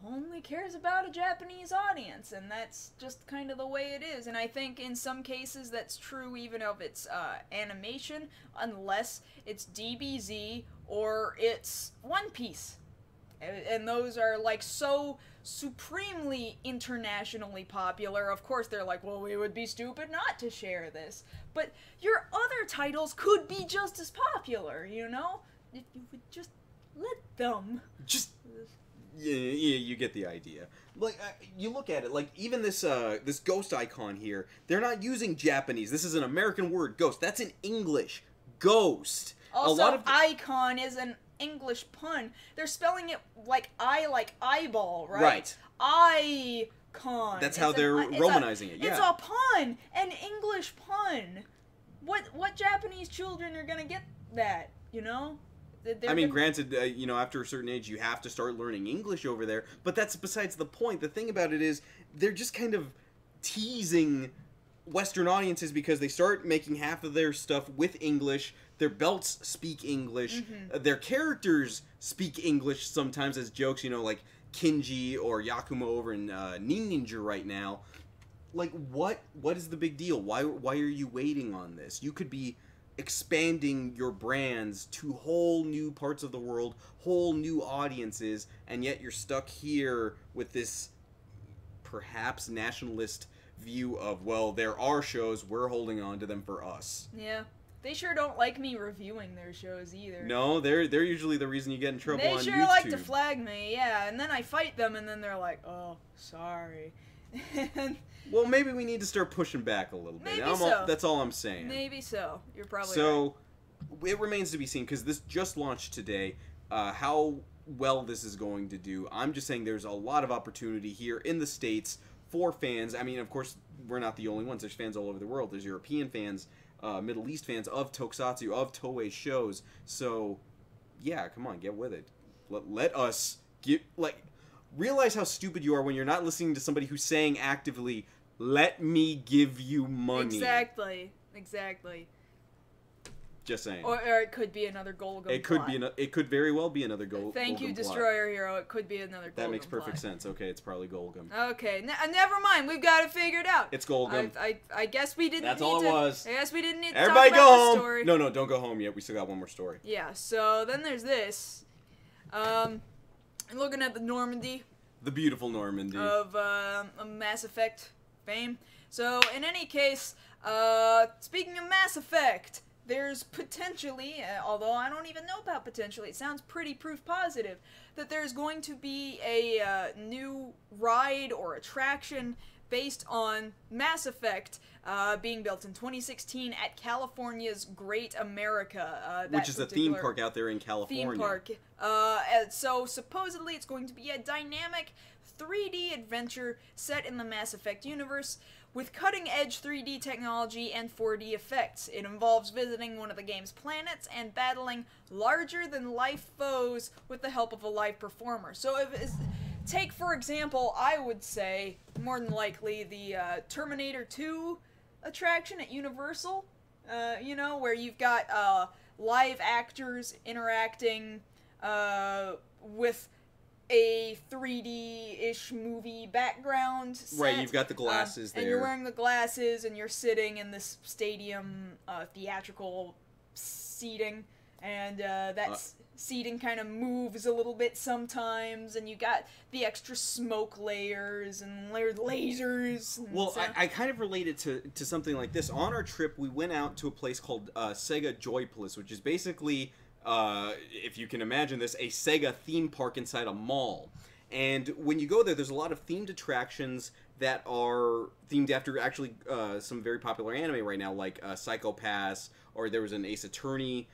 only cares about a Japanese audience, and that's just kind of the way it is. And I think in some cases that's true even of its animation, unless it's DBZ or it's One Piece. And those are like so supremely internationally popular. Of course they're like, well, we would be stupid not to share this. But your other titles could be just as popular, you know? If you would just let them.
Just... Yeah, you get the idea. Like, you look at it, like, even this this ghost icon here, they're not using Japanese. This is an American word, ghost. That's in English. Ghost.
Also,
a lot of
icon is an English pun. They're spelling it like eyeball, right?
Right.
Icon.
That's how they're Romanizing it, yeah.
It's a pun! An English pun! What Japanese children are gonna get that, you know?
I mean, granted, you know, after a certain age, you have to start learning English over there, but that's besides the point. The thing about it is, they're just kind of teasing Western audiences because they start making half of their stuff with English, their belts speak English, their characters speak English sometimes as jokes, you know, like Kinji or Yakumo over in Ninja right now. Like, what is the big deal? Why are you waiting on this? You could be expanding your brands to whole new parts of the world, whole new audiences, and yet you're stuck here with this perhaps nationalist view of, well, there are shows, we're holding on to them for us.
Yeah. They sure don't like me reviewing their shows either.
No, they're usually the reason you get in trouble on YouTube.
They sure like to flag me, yeah, and then I fight them and then they're like, oh, sorry.
Well, maybe we need to start pushing back a little bit.
Maybe so.
That's all I'm saying.
Maybe so. You're probably right.
So, it remains to be seen, because this just launched today, how well this is going to do. I'm just saying there's a lot of opportunity here in the States for fans. I mean, of course, we're not the only ones. There's fans all over the world. There's European fans, Middle East fans of Tokusatsu, of Toei shows. So, yeah, come on, get with it. Let us get, like... Realize how stupid you are when you're not listening to somebody who's saying actively, let me give you money.
Exactly.
Just saying.
Or it could be another Golgum
It could
plot.
It could very well be another Golgum
Thank you,
plot.
Destroyer Hero. It could be another Golgum
That makes perfect
plot.
sense. Okay, it's probably Golgum.
Okay, never mind. We've got it figured out.
It's Golgum.
I guess we didn't
That's
need
all it
to,
was.
I guess we didn't need to
Everybody
talk
go
about
home.
the story.
No, don't go home yet. We still got one more story.
Yeah, so then there's this. Looking at the Normandy.
The beautiful Normandy.
Of Mass Effect fame. So, in any case, speaking of Mass Effect, there's potentially, although I don't even know about potentially, it sounds pretty proof positive, that there's going to be a new ride or attraction based on Mass Effect being built in 2016 at California's Great America.
Which is a theme park out there in California.
Theme park. So supposedly it's going to be a dynamic 3D adventure set in the Mass Effect universe with cutting-edge 3D technology and 4D effects. It involves visiting one of the game's planets and battling larger-than-life foes with the help of a live performer. So take, for example, I would say, more than likely, the Terminator 2 attraction at Universal, you know, where you've got live actors interacting with a 3D-ish movie background set.
Right, you've got the glasses there.
And you're wearing the glasses, and you're sitting in this stadium theatrical seating, and seating kind of moves a little bit sometimes, and you got the extra smoke layers and lasers. And
well, I kind of related to something like this. On our trip, we went out to a place called Sega Joypolis, which is basically, if you can imagine this, a Sega theme park inside a mall. And when you go there, there's a lot of themed attractions that are themed after actually some very popular anime right now, like Psycho Pass, or there was an Ace Attorney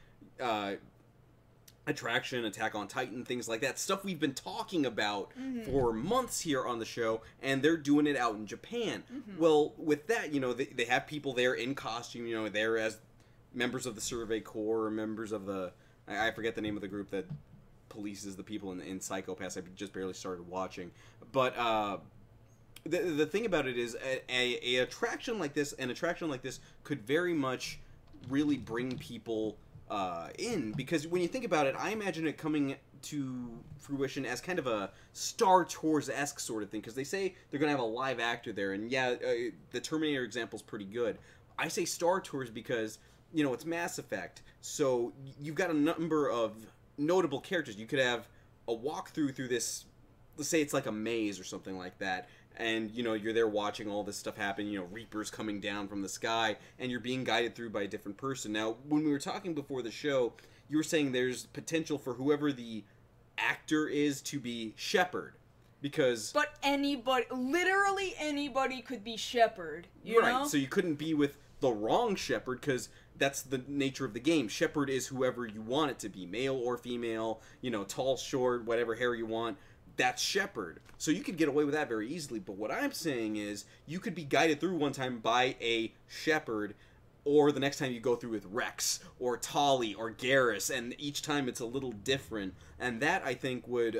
attraction, Attack on Titan, things like that. Stuff we've been talking about for months here on the show, and they're doing it out in Japan. Well, with that, you know, they have people there in costume, you know, there as members of the Survey Corps, or members of the, I forget the name of the group that polices the people in Psycho-Pass. I just barely started watching. But the thing about it is, an attraction like this could very much really bring people in, because when you think about it, I imagine it coming to fruition as kind of a Star Tours-esque sort of thing, because they say they're going to have a live actor there, and yeah, the Terminator example's pretty good. I say Star Tours because, you know, it's Mass Effect, so you've got a number of notable characters. You could have a walkthrough through this, let's say it's like a maze or something like that, and, you know, you're there watching all this stuff happen, you know, Reapers coming down from the sky, and you're being guided through by a different person. Now, when we were talking before the show, you were saying there's potential for whoever the actor is to be Shepard, because...
But anybody, literally anybody could be Shepard, you know?
Right, so you couldn't be with the wrong Shepard, because that's the nature of the game. Shepard is whoever you want it to be, male or female, you know, tall, short, whatever hair you want. That's Shepard. So you could get away with that very easily. But what I'm saying is, you could be guided through one time by a Shepard, or the next time you go through with Rex, or Tali, or Garrus, and each time it's a little different. And that, I think, would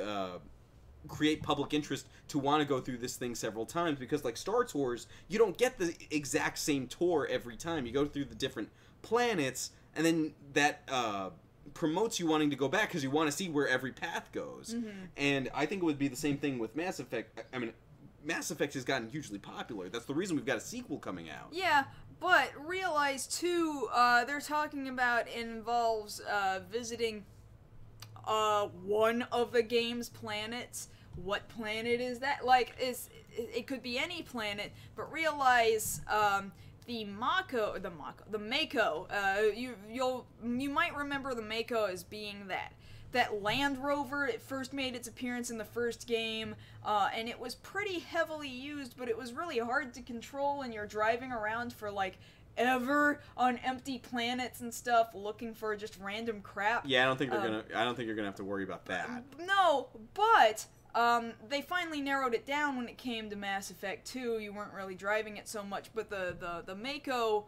create public interest to want to go through this thing several times, because like Star Tours, you don't get the exact same tour every time. You go through the different planets, and then that promotes you wanting to go back because you want to see where every path goes. And I think it would be the same thing with Mass Effect. I mean, Mass Effect has gotten hugely popular. That's the reason we've got a sequel coming out.
Yeah, but realize too, they're talking about involves visiting one of the game's planets. What planet is that? Like, it could be any planet, but realize the Mako, you might remember the Mako as being that Land Rover. It first made its appearance in the first game, and it was pretty heavily used, but it was really hard to control, and you're driving around for like ever on empty planets and stuff, looking for just random crap.
Yeah, I don't think you're gonna have to worry about that.
No, but they finally narrowed it down when it came to Mass Effect 2. You weren't really driving it so much, but the Mako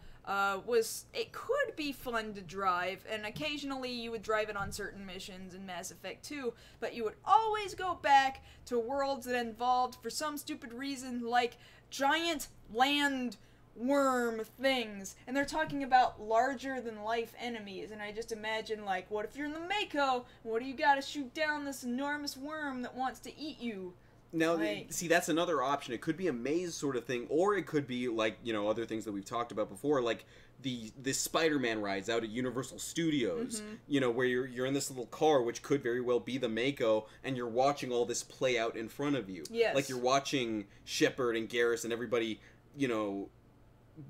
it could be fun to drive, and occasionally you would drive it on certain missions in Mass Effect 2, but you would always go back to worlds that involved, for some stupid reason, like giant land worm things, and they're talking about larger than life enemies, and I just imagine, like, what if you're in the Mako? What do you gotta shoot down this enormous worm that wants to eat you?
Now, like, see, that's another option. It could be a maze sort of thing, or it could be, like, you know, other things that we've talked about before, like the Spider-Man rides out at Universal Studios, you know, where you're in this little car, which could very well be the Mako, and you're watching all this play out in front of you.
Yes.
Like, you're watching Shepard and Garrus and everybody, you know,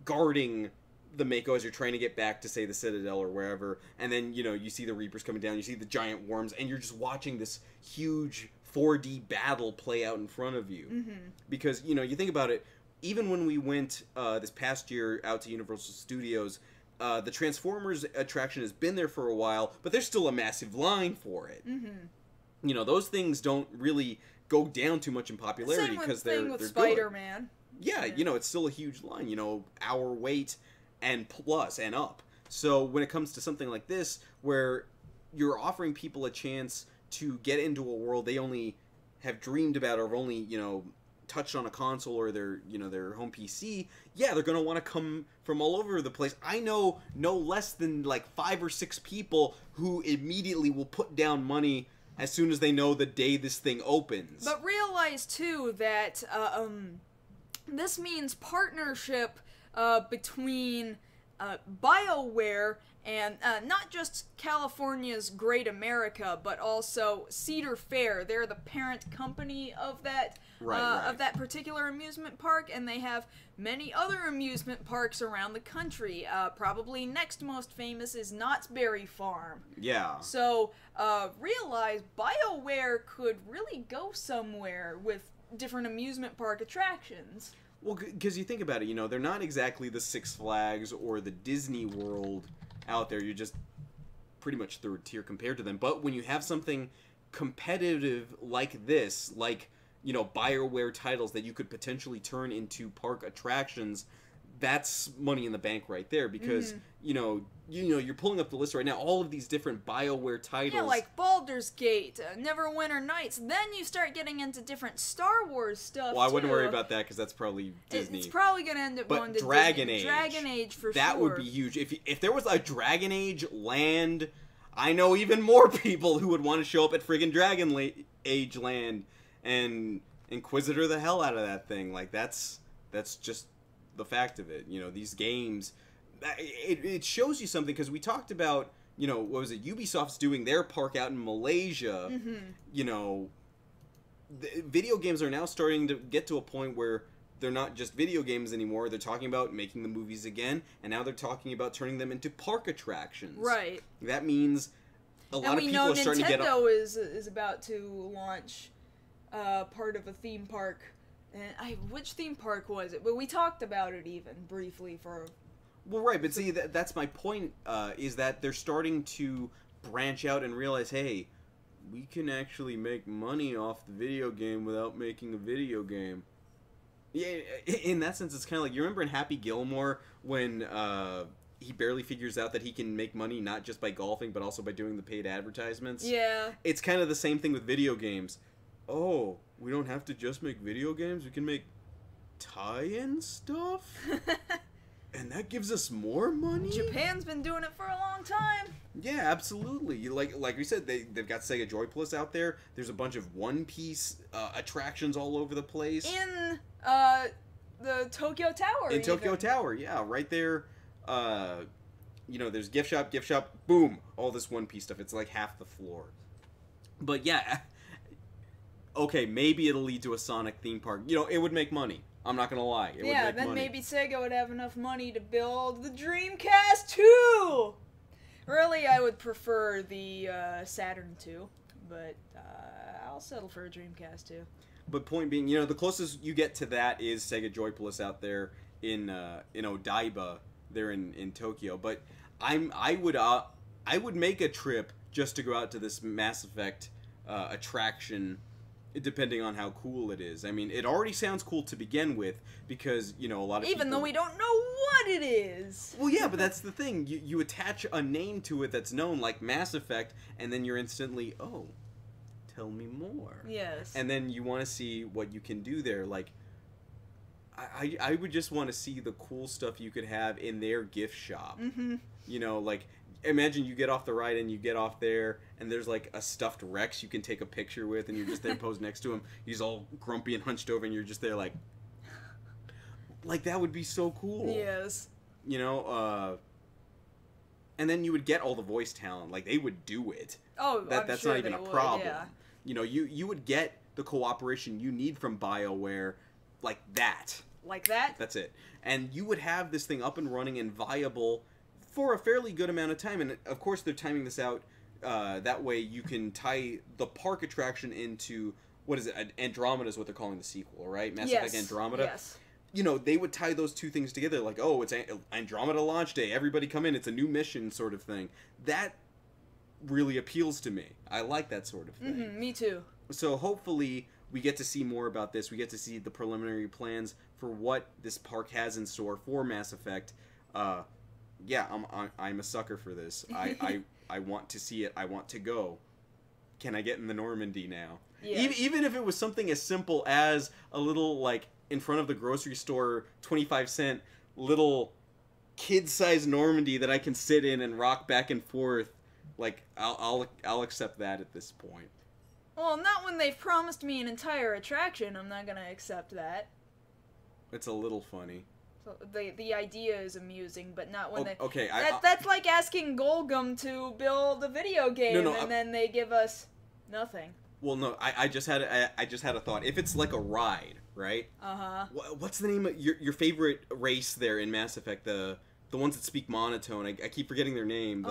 guarding the Mako as you're trying to get back to, say, the Citadel or wherever, and then, you know, you see the Reapers coming down, you see the giant worms, and you're just watching this huge 4D battle play out in front of you. Because, you know, you think about it, even when we went this past year out to Universal Studios, the Transformers attraction has been there for a while, but there's still a massive line for it. You know, those things don't really go down too much in popularity because they're good.
Spider-Man.
Yeah, you know, it's still a huge line, you know, hour wait and plus and up. So when it comes to something like this, where you're offering people a chance to get into a world they only have dreamed about or have only, you know, touched on a console or their, you know, their home PC, yeah, they're going to want to come from all over the place. I know no less than like 5 or 6 people who immediately will put down money as soon as they know the day this thing opens.
But realize, too, that this means partnership between BioWare and not just California's Great America, but also Cedar Fair. They're the parent company of that of that particular amusement park, and they have many other amusement parks around the country. Probably next most famous is Knott's Berry Farm.
Yeah.
So realize BioWare could really go somewhere with different amusement park attractions.
Well, because you think about it, you know, they're not exactly the Six Flags or the Disney World out there. You're just pretty much third tier compared to them. But when you have something competitive like this, like, you know, BioWare titles that you could potentially turn into park attractions, that's money in the bank right there. Because, you know, you're pulling up the list right now, all of these different BioWare titles.
Yeah, like Baldur's Gate, Neverwinter Nights. Then you start getting into different Star Wars stuff,
Well, I wouldn't worry about that, because that's probably Disney.
It's probably going to end up going to
Dragon
Disney.
Age.
Dragon Age, for sure.
That would be huge. If there was a Dragon Age land, I know even more people who would want to show up at friggin' Dragon Age land and Inquisitor the hell out of that thing. Like, that's just the fact of it. You know, these games, it shows you something, because we talked about, you know, what was it, Ubisoft's doing their park out in Malaysia. You know, video games are now starting to get to a point where they're not just video games anymore. They're talking about making the movies again, and now they're talking about turning them into park attractions.
Right.
That means a lot of people are starting to get up.
Nintendo is about to launch part of a theme park. And which theme park was it? But we talked about it even briefly for...
Well, right, but see, that's my point, is that they're starting to branch out and realize, hey, we can actually make money off the video game without making a video game. Yeah, in that sense, it's kind of like, you remember in Happy Gilmore when he barely figures out that he can make money not just by golfing, but also by doing the paid advertisements?
Yeah.
It's kind of the same thing with video games. Oh, we don't have to just make video games, we can make tie-in stuff? And that gives us more money?
Japan's been doing it for a long time.
Yeah, absolutely. Like we said, they've got Sega Joy Plus out there. There's a bunch of One Piece attractions all over the place.
In the Tokyo Tower.
In Tokyo Tower, yeah, right there. You know, there's gift shop, boom, all this One Piece stuff. It's like half the floor. But yeah, okay, maybe it'll lead to a Sonic theme park. You know, it would make money. I'm not gonna lie. It would make
then
money.
Maybe Sega would have enough money to build the Dreamcast 2! Really, I would prefer the Saturn 2, but I'll settle for a Dreamcast 2.
But point being, you know, the closest you get to that is Sega Joy Plus out there in Odaiba, there in Tokyo. But I would make a trip just to go out to this Mass Effect attraction, depending on how cool it is. I mean, it already sounds cool to begin with, because, you know, a lot of
Even though we don't know what it is.
Well, yeah, but that's the thing. You attach a name to it that's known, like Mass Effect, and then you're instantly, oh, tell me more.
Yes.
And then you want to see what you can do there. Like, I would just want to see the cool stuff you could have in their gift shop. You know, like, imagine you get off the ride and you get off there and there's like a stuffed Rex you can take a picture with, and you're just there posed next to him. He's all grumpy and hunched over, and you're just there like that would be so cool.
Yes.
You know, and then you would get all the voice talent. Like, they would do it.
Oh,
that's
sure
not even a
would,
problem.
yeah.
You know, you would get the cooperation you need from BioWare like that.
Like that?
That's it. And you would have this thing up and running and viable for a fairly good amount of time. And of course they're timing this out that way you can tie the park attraction into, what is it, Andromeda is what they're calling the sequel, right? Mass Effect Andromeda.
Yes.
You know, they would tie those two things together, like, oh, it's Andromeda launch day, everybody come in, it's a new mission sort of thing. That really appeals to me. I like that sort of thing.
Me too. So
hopefully we get to see more about this. We get to see the preliminary plans for what this park has in store for Mass Effect. Yeah, I'm a sucker for this. I want to see it. I want to go. Can I get in the Normandy now?
Yes.
Even if it was something as simple as a little, like, in front of the grocery store, 25-cent little kid-sized Normandy that I can sit in and rock back and forth, like, I'll accept that at this point.
Well, not when they've promised me an entire attraction. I'm not gonna accept that.
It's a little funny.
So the idea is amusing, but not when they...
Okay,
that's like asking Golgum to build a video game, and then they give us nothing.
Well, no, I just had a thought. If it's like a ride, right?
Uh-huh.
What's the name of your favorite race there in Mass Effect? The ones that speak monotone. I keep forgetting their name.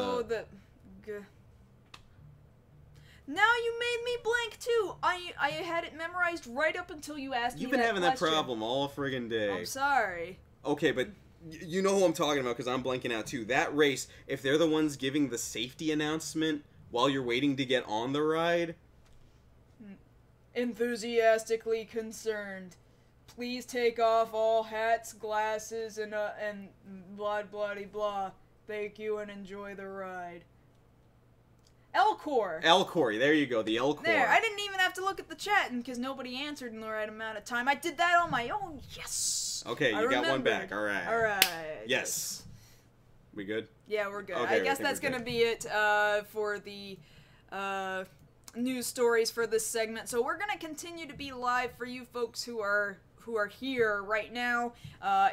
Now you made me blank too. I had it memorized right up until you asked me that
You've been having that
question.
problem all friggin' day.
I'm sorry.
Okay, but you know who I'm talking about because I'm blanking out too. That race, if they're the ones giving the safety announcement while you're waiting to get on the ride...
Enthusiastically concerned. Please take off all hats, glasses, and blah blah blah. Thank you and enjoy the ride. Elcor.
Elcor, there you go, the Elcor.
There, I didn't even have to look at the chat because nobody answered in the right amount of time. I did that on my own. Yes.
Okay, you got one back. All right.
All right.
Yes. We good?
Yeah, we're good.
Okay,
I guess that's gonna be it for the news stories for this segment. So we're gonna continue to be live for you folks who are here right now.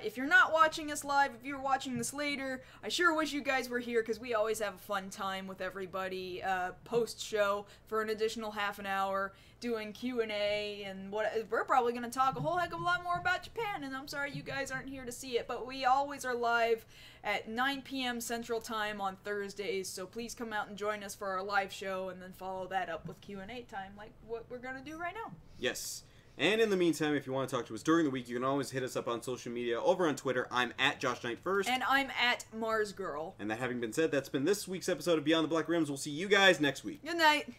If you're not watching us live, if you're watching this later, I sure wish you guys were here because we always have a fun time with everybody post-show for an additional half an hour doing Q&A and we're probably going to talk a whole heck of a lot more about Japan, and I'm sorry you guys aren't here to see it, but we always are live at 9 p.m. Central Time on Thursdays, so please come out and join us for our live show and then follow that up with Q&A time like what we're going to do right now.
Yes. And in the meantime, if you want to talk to us during the week, you can always hit us up on social media. Over on Twitter, I'm at Josh Knight First.
And I'm at Mars Girl.
And that having been said, that's been this week's episode of Beyond the Black Rims. We'll see you guys next week.
Good night.